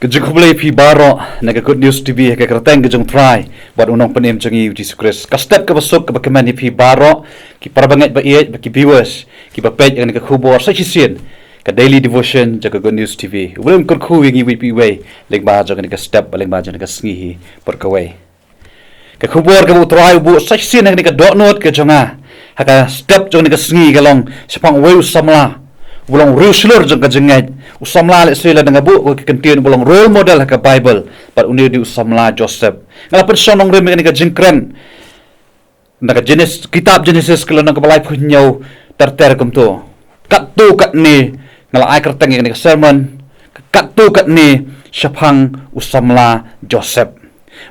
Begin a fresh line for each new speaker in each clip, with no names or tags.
Kejung kulai pi baro naga Good News TV ka krateng kejung try buat unong penim jengi Jesus Christ. Ka step ka basuk ka bakman pi baro ki parabangat ba iet ba ki viewers ki ba page ang ka khubor sa chisin ka daily devotion jaga Good News TV. Ulum kur khu wi pi way leng ba jaga ka step leng ba jaga sngi per ka way. Ka khubor ka bu try bu sa chisin ang ka dot note ka jonga ha ka step jaga ka sngi ka long sepang way samla bulang ruslur jeng kajengat usamla le sila dengan bu ko kentin bulang role model ka Bible par uni di usamla Joseph ngalapan sonong rem ka jengkren naga jenis kitab Genesis kalau nang balai punyau terter kum tu kat tu kat ni ngala ai kerteng ni sermon kat tu kat ni syapang usamla Joseph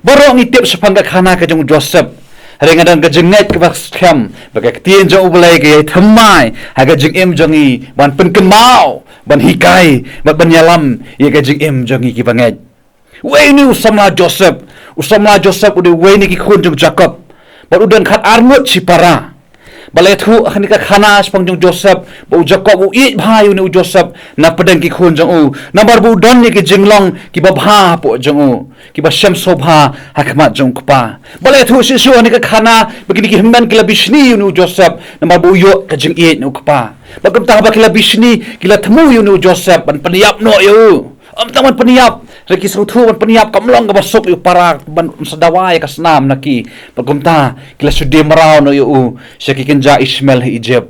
borong itip syapang ka khana ka jeng Joseph Ringan ke jengat ke baskam bagai ketien jauh belai ke thamai haga jeng em jangi ban pen kemau ban hikai ban nyalam ye ke jeng em jangi ki bangai we ni usamla Joseph udah we ni ki khun jeng Jacob ban udan khat armut cipara balai thu akhni ka khana spang jeng Joseph bu Jacob u i bhai ni Joseph na pedang ki khun jeng u nabar bu don ni ki jenglong ki ba bha po jeng u ki ba syam sobha hakmat jeng kpa balai thu sisu ni ka khana begini ki hemban ki labishni ni Joseph nabar bu yo ka jeng i ni kpa bagam ta ba ki labishni ki la thmu ni Joseph ban paniap no yo am taman paniap reki suthu ban paniap kamlong ka basuk yu para ban sadawai ka snam naki bagumta kila sudi marau no yu syaki kenja Ismail hi Egypt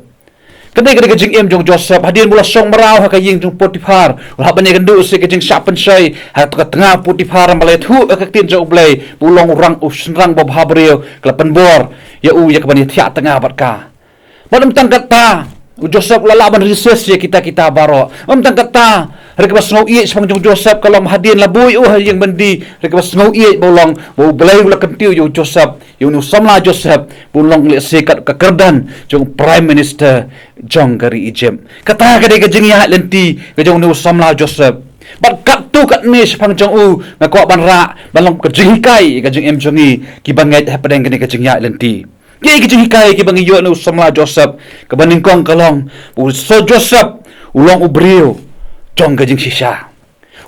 kadai kadai jing em jong Joseph hadin mula song marau ha ka ying jong Potiphar ha ban gandu se ka jing sapen sai ha ka tengah Potiphar malai thu ka tin jong blai pulong rang usrang ba bhabreu klapan bor ya ya ka ban thia tengah barka badam tangkat ta Joseph lalaban research ya kita baro tangkat ta rekebas ngau iet sepang jong Joseph kalau hadin labui yang bendi rekebas ngau iet bolong bau belai ula kentiu yo Joseph yo nu samla Joseph bolong le sekat ka kerdan jong prime minister jong dari Egypt kata kadai ka jeng ya lenti ka jong nu samla Joseph bat kat tu kat ni sepang jong ngako ban ra balong ka jeng kai ka jeng em jongi ki bangai hapadeng ka jeng ya lenti ki jeng kai ki bangi yo nu samla Joseph ka baning kong kalong so Joseph ulong ubriu jong gajing sisa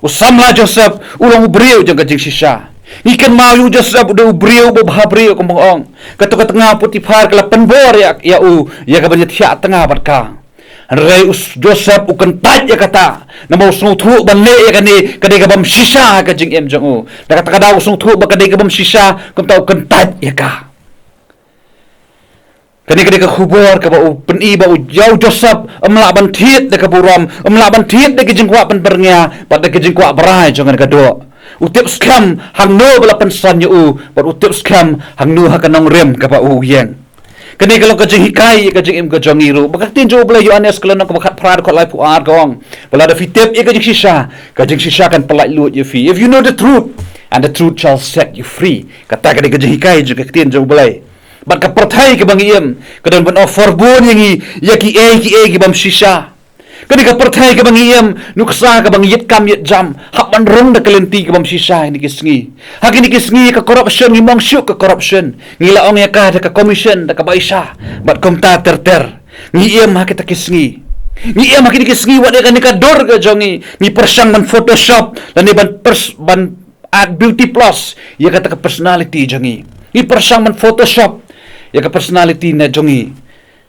usamla Joseph ulang ubriu jong gajing sisa ikan mau Joseph udah ubriu babhabriu kembong kata tengah Potiphar kala penbor ya ya ka banyak thia tengah barka rei Joseph ukan tat ya kata namo sung thu ban le ya kani kadai ka bam sisa ka jing em jong kata kada sung thu ba kadai ka bam sisa kum tau kan tat ya ka kani ka khubor ka ba peni ba jau Joseph amla ban thiet de ka buram amla ban thiet de ki jingwa pan pernya pa de ki jingwa brai jangan ka do utip skam hang no bala pan san yu pa utip skam hang nu ha kanong rem ka ba yang kani ka ka jing hikai ka jing em ka jongiru ba tin jo bla yu anes kala ka khat prad ko lai pu ar gong bala da fitep ka jing shisha kan pelai lut you fi if you know the truth and the truth shall set you free kata ka jing hikai ju ka tin jo bla bat ka perthai ke bang iem kadang ban offer bon yangi ya ki e ki bam shisha kadi ka perthai ke bang iem nuksa ka bang yet kam yet jam hak ban rong da kelenti ke bam shisha ni kisngi hak ni kisngi ka corruption ni mong syuk ka corruption ngila ong ya ka da ka commission da ka baisha bat komta terter ni iem hak kita kisngi ni iem hak ni kisngi wa da ka dor ka jongi ni persang ban photoshop dan ni ban ad beauty plus ya kata ka personality jongi ni persang ban photoshop ya ka personality na jongi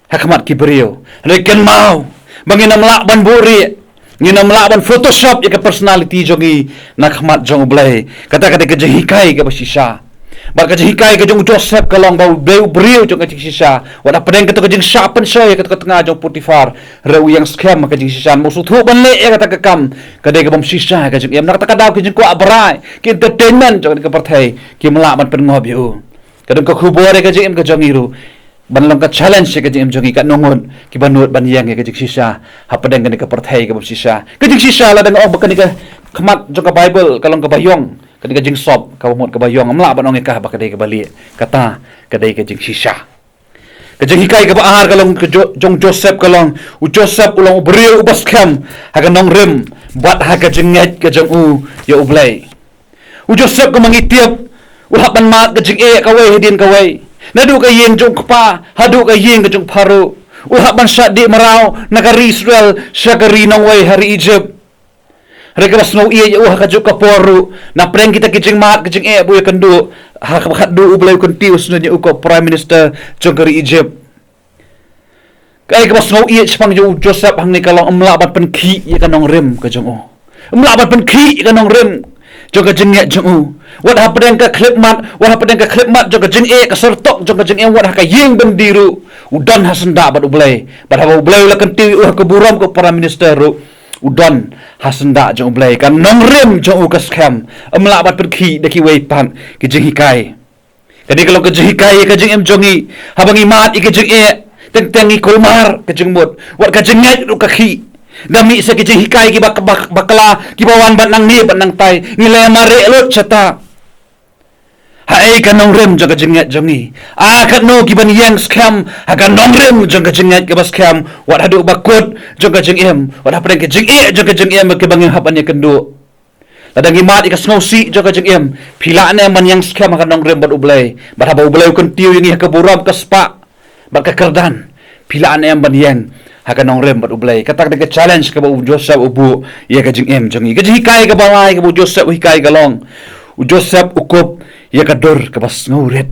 hakmat ki beriau reken mau bangina melak ban buri ngina melak ban photoshop ya ka personality jongi nak khmat jong blai kata ka jehikai ka basisa bar ka jehikai ka jong Joseph kalong bau beriau jong ka sisa wada pedeng ka jeng sapen soy ka tengah jong Potiphar reu yang scam ka jeng sisa musuh thu ban le ya kata ka kam ka de ka bam sisa ka jeng em nak ka daw ki jeng ko abrai ki entertainment jong ka perthai ki melak ban pengob yu kadang ka khubor ka jing em ka jongiru banlong ka challenge ka jing em jongi ka nongon ki banut ban yang ka jing sisa hapadeng ka perthai ka sisa ka jing sisa la dang ok bakani ka khmat jong ka Bible kalong ka bayong ka jing sob ka mot ka bayong amla ban ong ka bakadai ka bali kata kadai ka jing sisa ka jing hikai ka baar kalong ka jong Joseph kalong Joseph ulang ubriu ubas kam ha ka nong rem bat ha ka jingat ka jong ya ublai Joseph ka mangitiap ulapan mat ka jing kawai hidin kawai nadu ka yeng jong kpa hadu ka yeng ka jong paru ulapan sa di marau nakari Israel sa kari nong way hari Egypt Reka bas ngau iya u ha juk kaporu na preng kita kijing mat kijing bu ya kendu ha khadu ublai kun tius na u ko prime minister jongkari Egypt. Kai ka bas ngau iya chpang ju Joseph hang ni kalong amla bat pen khi ya kanong rem ka jong u. Amla bat pen khi ya kanong rem jong ka jing ya jong u. Wat ha pedang ka klip mat jong ka jing ka sertok jong ka jing wat ha ka yeng bendiru udan ha senda bat ublai. Bat ha ublai la kan ti u ha keburam ko prime minister ru. Udon hasenda jong blai kan nong rem jong ukas kham amla bat perki deki wei pan ki jing hikai kadi kalau ke jing hikai ke jing em jongi habangi mat ke jing teng tengi kulmar ke jing mut wat ka jing ngai ka khi gami se ke jing hikai ki bakala ki bawan bat nang ni bat nang tai ngile mare lot chata hai ka nong rem jong ka jing jongi ka no ki ban yang skam ha ka nong rem jong ka jing ke bas kham wat hadu bakut jong ka jing em wat ha preng ke jing jong ka jing em ke bangin hapan ye kendu ladang imat ikas ngosi jong ka jing em phila ne man yang skam ha ka nong rem bat ublai bat ha ublai kun tiu yang ka buram ka spa bat ka kerdan phila ne ban yang ha ka nong rem bat ublai katak de challenge ka bu Joseph ubu ye ka jing em jongi ka jing hikai ka balai ka bu Joseph hikai ka long Joseph ukup ya kador ke bas ngauret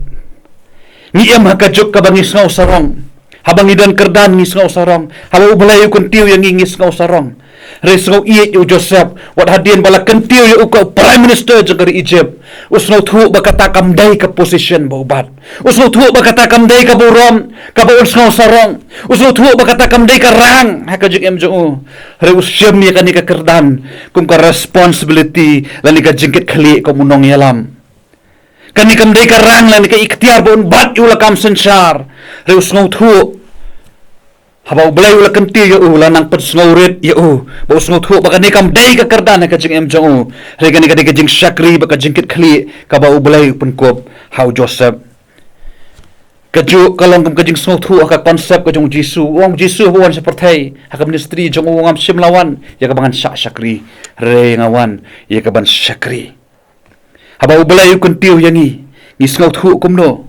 ni em hakajuk ka bangi ngau sarong habangi dan kerdan ngi ngau sarong halu belai kun tiu yang ngi ngau sarong res ngau iet yu Joseph wat hadien bala kentiu yu ka prime minister jagari Egypt usno thu bakata kamdai ka position bobat usno thu bakata kamdai ka burom ka ba ngau sarong usno thu bakata kamdai ka rang hakajuk em jo re usyam ni ka ni ka kerdan kum ka responsibility lani ka jingkit khali ko munong yalam kani kamdai ka rang lan ka ikhtiar bon bat yu la kam sansar re usngau thu haba ublai ula kanti yu la nang pet snauret yu ba usngau thu ba kani kamdai ka kardan ka jing em jong re kani ka jing shakri ba ka jingkit khli ka ba ublai pun kop how Joseph kaju kalong kam ka jing snau thu ka concept ka jong Jisu wong Jisu wan seperti ha ministry jong ngam simlawan ya ka bangan shakri re ngawan ya ka ban shakri haba ublai kun tiu yangi ngis ngau thu kumno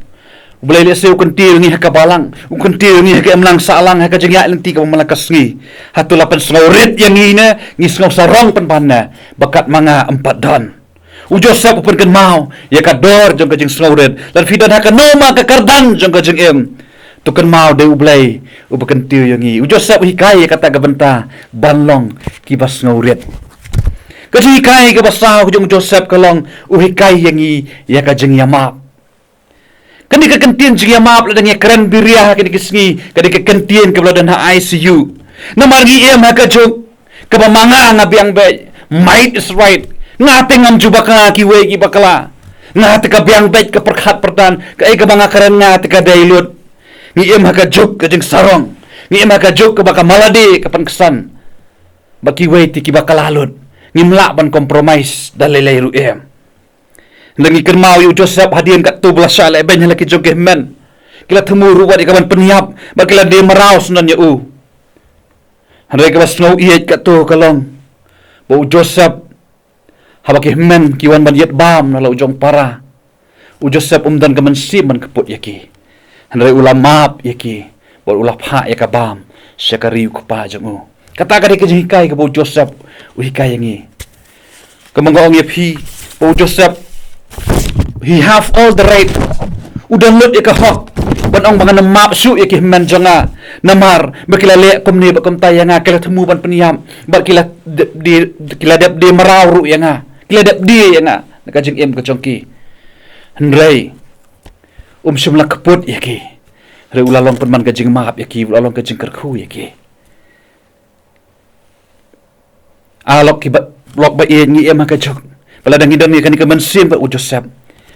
ublai le seu kun tiu ngi ka balang kun tiu ngi ka emlang salang ha ka jengya lenti ka malakas ngi hatula pen snauret yangi ne ngis ngau sarong pen panna bakat manga 4 dan Joseph pun kan mau ya ka dor jong ka jeng snauret lan fidan ha ka noma ka kardan jong ka jeng em tu kan mau de ublai ubakan tiu yangi Joseph hikai kata ka benta banlong ki bas ngauret kaji kai ke basau jong Joseph kalong uhikai yangi ya ka jeng yamap kani ka kentien jeng yamap ladang ya keren biria kani kisngi kani ka kentien ke bladan ha ICU namargi em ha ka jong ka bamanga ngabiang be might is right ngate ngam juba ka ki we ki bakala ngate ka biang be ka perkhat perdan ka ai ka banga keren ngate ka dailut ni em ha ka jog ka jeng sarong ni em ha ka jog ka baka maladi ka pankesan baki we ti ki bakalalud ngimla ban compromise dalilay ruem ndangi kermau yu Joseph hadien kat 12 sale ben halaki joge men kila thumuru wadi kaban peniap bakila de maraus nan yu handai ka basno iet kat to kalong bo Joseph habaki men kiwan ban yet bam na lau jong para Joseph umdan ka mansi man kaput yaki handai ulamap yaki bo ulap ha yakabam syakari ku pa jangu kata ka de hikai ka bo Joseph uhikai yangi kamangong yapi bo Joseph he have all the right udan lut ya ka hok ban ong bangan map su ya ki men janga namar bakila le komni ba kom tayanga kala temu ban peniam ba kila dep de marau ru yanga kila dep di yanga ka jing em ka chongki hendrai simla kaput ya ki re ulalong penman ka jing map ya ki ulalong ka jing kerku ya ki alok ki blok ba ngi em ka jok pala dang idan ni kan ka mansim ba Joseph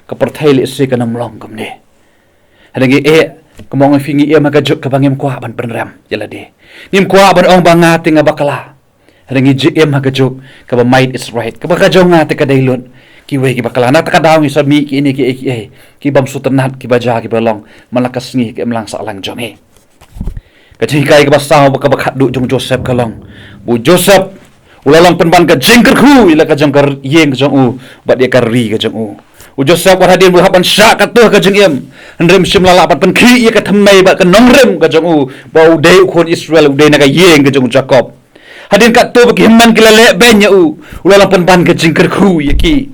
ka perthai le se ka namlong kamne hadangi kemong fingi em ka jok ka bangem kwa ban penram yala de nim kwa ban ong banga tinga bakala hadangi em ka jok ka ba might is right ka ba ka jonga te ka dailun ki we ki bakala na ta ka daw ni sa mi ki ni ki bam sutanat ki baja ki balong malakas ngi ki emlang sa lang jonge ka chikai ka basaw ba ka bakhat du jong Joseph kalong bu Joseph ulalong penban ka jengker khu ila ka jengker yeng ka jong u bat dia ka ri ka jong u Joseph war hadin bu hapan syak ka tuh ka jeng em ndrem sim lala pat pen khi ka thamai ba ka nongrem ka jong u ba u dei khon Israel u dei na ka yeng ka jong Jacob Hadin kat tu bagi himman kila lek benya ulalang penban ke jingker khu yaki.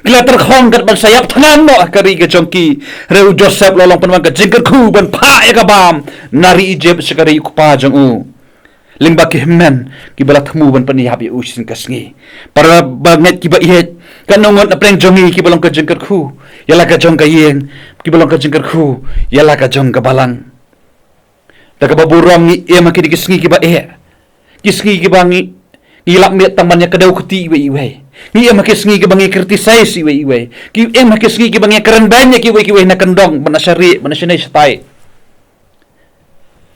Kila terkhong kat ban sayap tangan mo kari ke jongki. Reu Joseph ulalang penban ke jingker khu ban pa ya kabam. Nari ijeb sekari kupa jong Lingba ki himman ki bala temu ban paniyab ya usin kasngi. Para banget ki ba ihet kanongon na preng jongi ki balong ke jingker khu. Yala ka jong ka yeng ki balong ke jingker khu. Yala ka jong ka balang. Daga baburam ni ema ki kisngi ki ba kisngi ki bangi ngilak mi tamannya kedau keti iwe ni ema kisngi ki bangi criticize iwe ki ema kisngi ki bangi keren banyak iwe na kendong bana syari bana shinai satai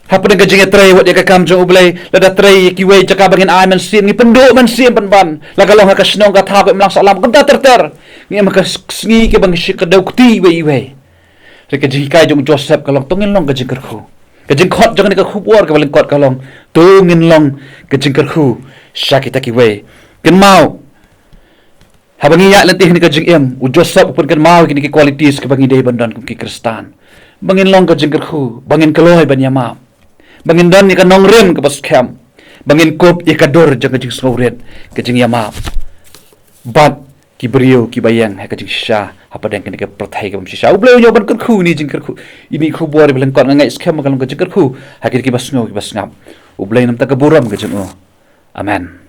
hapa dengan jingat tray wat dia ka kam jong ublay lada tray ki we jaka bangin amen sin ni penduk man sin ban la galong ka snong ka tha melang salam kenta ter ni ema kisngi ki bangi kedau keti iwe reka jikai jong Joseph kalong tongin long ka jingker khu kajing khot jangan ka khubor ka baling kot kalong tungin long kajing kerhu syakita ki we ken mau habangi ya lentih ni kajing em u Joseph pun ken mau kini ki qualities ke bangi dei bandan ki Kristan bangin long kajing kerhu bangin keloy ban yama bangin dan ni ka nongrem ke pas kem bangin kop ikador jang kajing sawret kajing yama bat ki beriu ki bayang ha kajing sha apa dan kena perthai ke msi sha ubleu nyoban kan khu ni jingker khu ini khu bor belen kon ngai scam kalong ke jingker khu ha ki bas ngau ki bas ngap ubleu nam ta ka buram ke jing amen